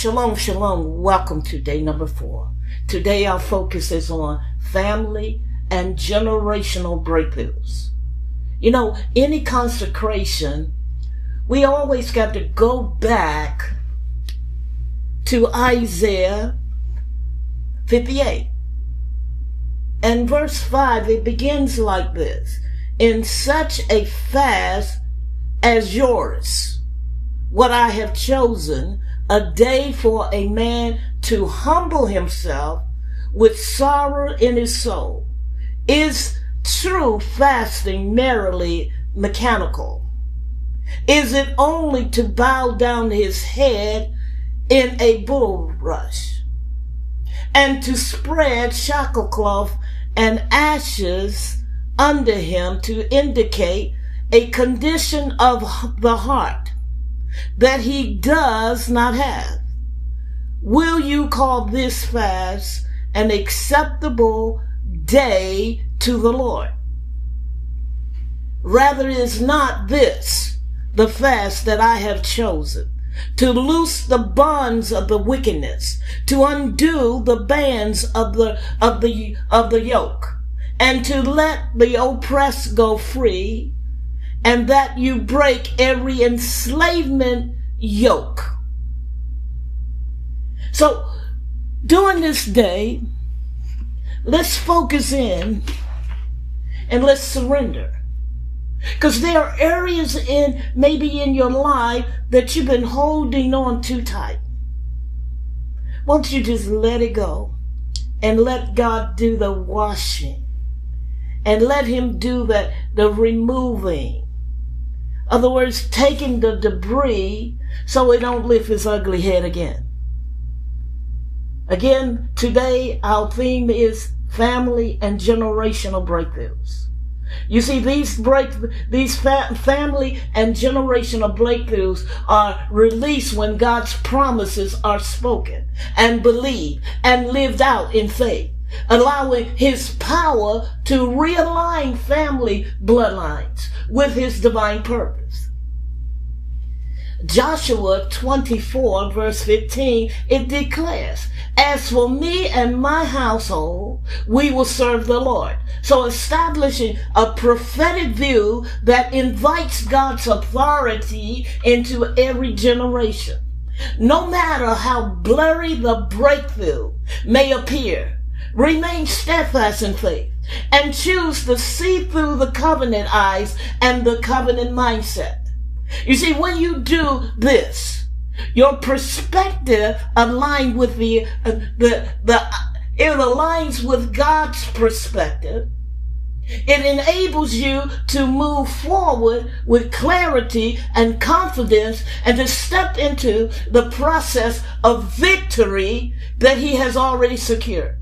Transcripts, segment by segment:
Shalom, shalom. Welcome to day number 4. Today our focus is on family and generational breakthroughs. You know, any consecration, we always got to go back to Isaiah 58. And verse 5, it begins like this. In such a fast as yours, what I have chosen, a day for a man to humble himself with sorrow in his soul. Is true fasting merely mechanical? Is it only to bow down his head in a bulrush and to spread sackcloth and ashes under him to indicate a condition of the heart that he does not have? Will you call this fast an acceptable day to the Lord? Rather is not this the fast that I have chosen, to loose the bonds of the wickedness, to undo the bands of the yoke, and to let the oppressed go free, and that you break every enslavement yoke. So during this day, let's focus in and let's surrender. Because there are areas maybe in your life that you've been holding on too tight. Won't you just let it go and let God do the washing and let him do the removing? In other words, taking the debris so it don't lift its ugly head again. Again, today our theme is family and generational breakthroughs. You see, these family and generational breakthroughs are released when God's promises are spoken and believed and lived out in faith, allowing his power to realign family bloodlines with his divine purpose. Joshua 24 verse 15, it declares, as for me and my household, we will serve the Lord. So establishing a prophetic view that invites God's authority into every generation. No matter how blurry the breakthrough may appear, remain steadfast in faith and choose to see through the covenant eyes and the covenant mindset. You see, when you do this, your perspective aligns with it aligns with God's perspective. It enables you to move forward with clarity and confidence and to step into the process of victory that he has already secured.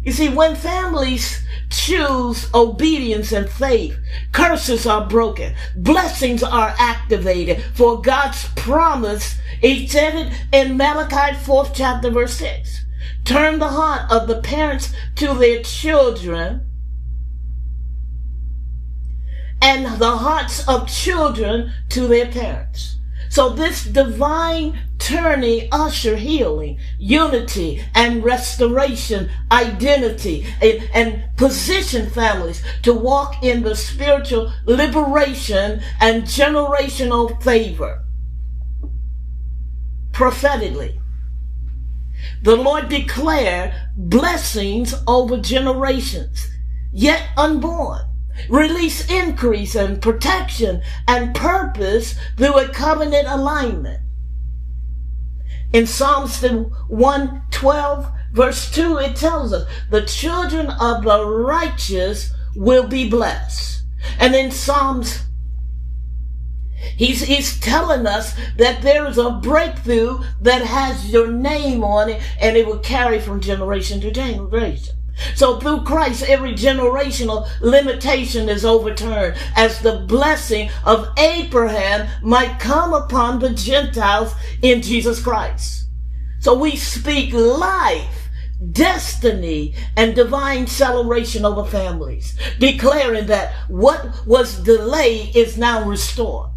You see, when families choose obedience and faith, curses are broken, blessings are activated, for God's promise is said in Malachi 4th chapter verse 6. Turn the heart of the parents to their children, and the hearts of children to their parents. So this divine turning usher healing, unity and restoration, identity, and position families to walk in the spiritual liberation and generational favor. Prophetically, the Lord declared blessings over generations, yet unborn. Release increase and protection and purpose through a covenant alignment. In Psalms 112 verse 2, it tells us the children of the righteous will be blessed. And in Psalms, he's telling us that there is a breakthrough that has your name on it, and it will carry from generation to generation. So through Christ, every generational limitation is overturned as the blessing of Abraham might come upon the Gentiles in Jesus Christ. So we speak life, destiny, and divine celebration over families, declaring that what was delayed is now restored.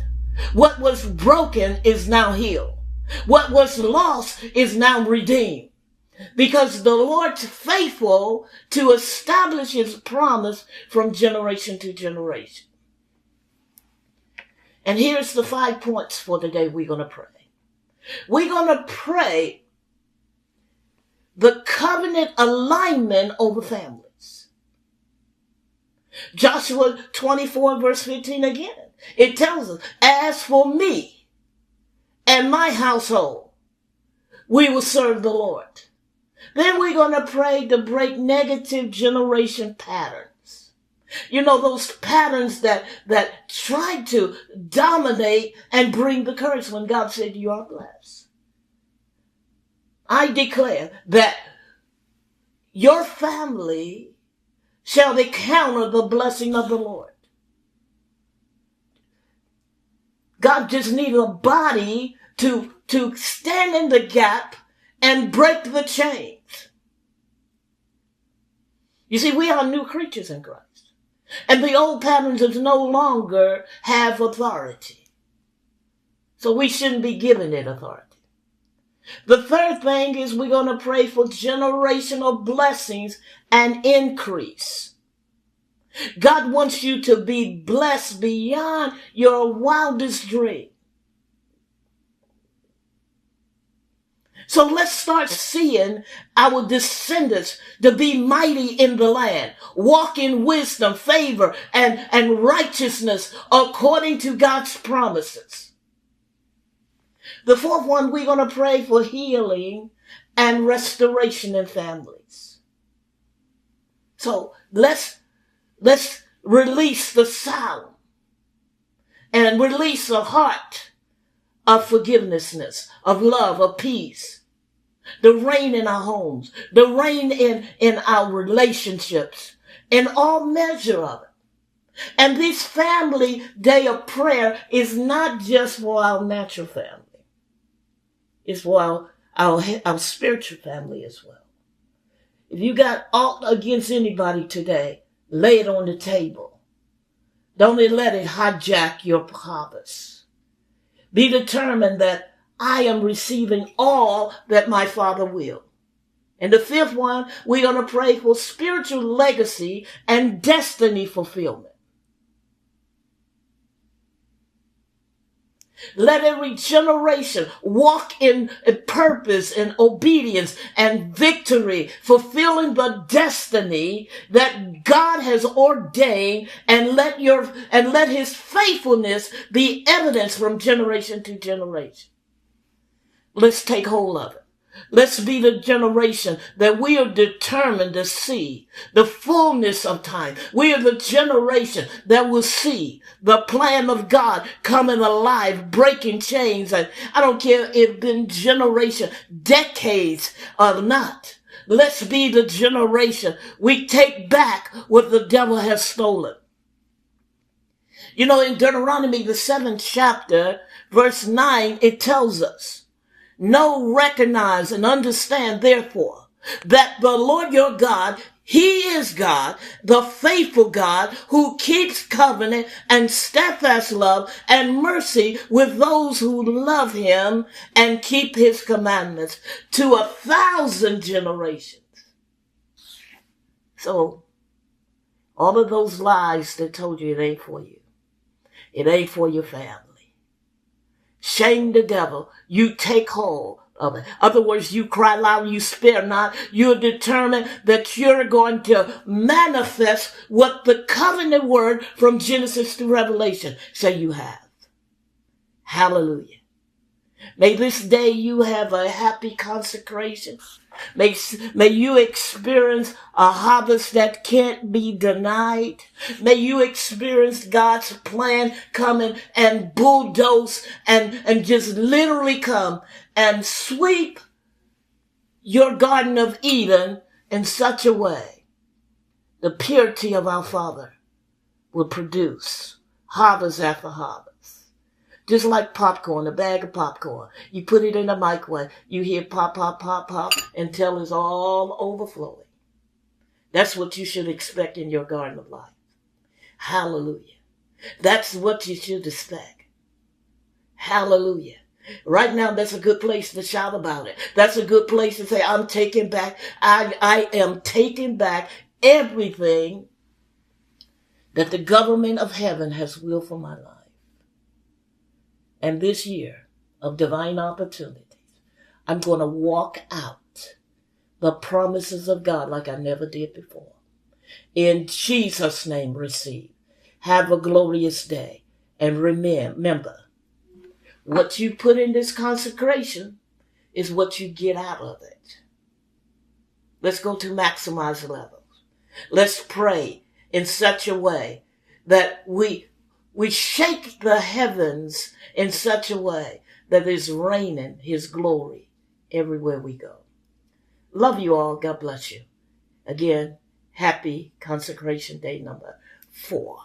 What was broken is now healed. What was lost is now redeemed, because the Lord's faithful to establish his promise from generation to generation. And here's the 5 points for today we're going to pray. We're going to pray the covenant alignment over families. Joshua 24 verse 15 again. It tells us, as for me and my household, we will serve the Lord. Then we're going to pray to break negative generation patterns. You know, those patterns that try to dominate and bring the curse when God said you are blessed. I declare that your family shall encounter the blessing of the Lord. God just needs a body to stand in the gap and break the chains. You see, we are new creatures in Christ. And the old patterns no longer have authority. So we shouldn't be giving it authority. The third thing is we're going to pray for generational blessings and increase. God wants you to be blessed beyond your wildest dream. So let's start seeing our descendants to be mighty in the land, walk in wisdom, favor, and righteousness according to God's promises. The fourth one, we're going to pray for healing and restoration in families. So let's release the sound and release a heart of forgiveness, of love, of peace. The reign in our homes, the reign in our relationships, in all measure of it. And this family day of prayer is not just for our natural family. It's for our spiritual family as well. If you got aught against anybody today, lay it on the table. Don't let it hijack your harvest. Be determined that I am receiving all that my Father will. And the fifth one, we're going to pray for spiritual legacy and destiny fulfillment. Let every generation walk in purpose and obedience and victory, fulfilling the destiny that God has ordained, and let his faithfulness be evidence from generation to generation. Let's take hold of it. Let's be the generation that we are determined to see the fullness of time. We are the generation that will see the plan of God coming alive, breaking chains. And I don't care if it's been generation, decades or not. Let's be the generation we take back what the devil has stolen. You know, in Deuteronomy, the 7th chapter, verse 9, it tells us, know, recognize, and understand, therefore, that the Lord your God, he is God, the faithful God, who keeps covenant and steadfast love and mercy with those who love him and keep his commandments to 1,000 generations. So, all of those lies that told you it ain't for you. It ain't for your family. Shame the devil. You take hold of it. In other words, you cry loud, you spare not. You're determined that you're going to manifest what the covenant word from Genesis to Revelation say you have. Hallelujah. May this day you have a happy consecration. May you experience a harvest that can't be denied. May you experience God's plan coming and bulldoze and just literally come and sweep your Garden of Eden in such a way the purity of our Father will produce harvest after harvest. Just like popcorn, a bag of popcorn. You put it in the microwave, you hear pop, pop, pop, pop, until it's all overflowing. That's what you should expect in your garden of life. Hallelujah. That's what you should expect. Hallelujah. Right now, that's a good place to shout about it. That's a good place to say, I'm taking back, I am taking back everything that the government of heaven has willed for my life. And this year of divine opportunities, I'm going to walk out the promises of God like I never did before. In Jesus' name, receive. Have a glorious day. And remember, what you put in this consecration is what you get out of it. Let's go to maximize levels. Let's pray in such a way that we shake the heavens in such a way that is raining his glory everywhere we go. Love you all. God bless you. Again, happy Consecration Day number 4.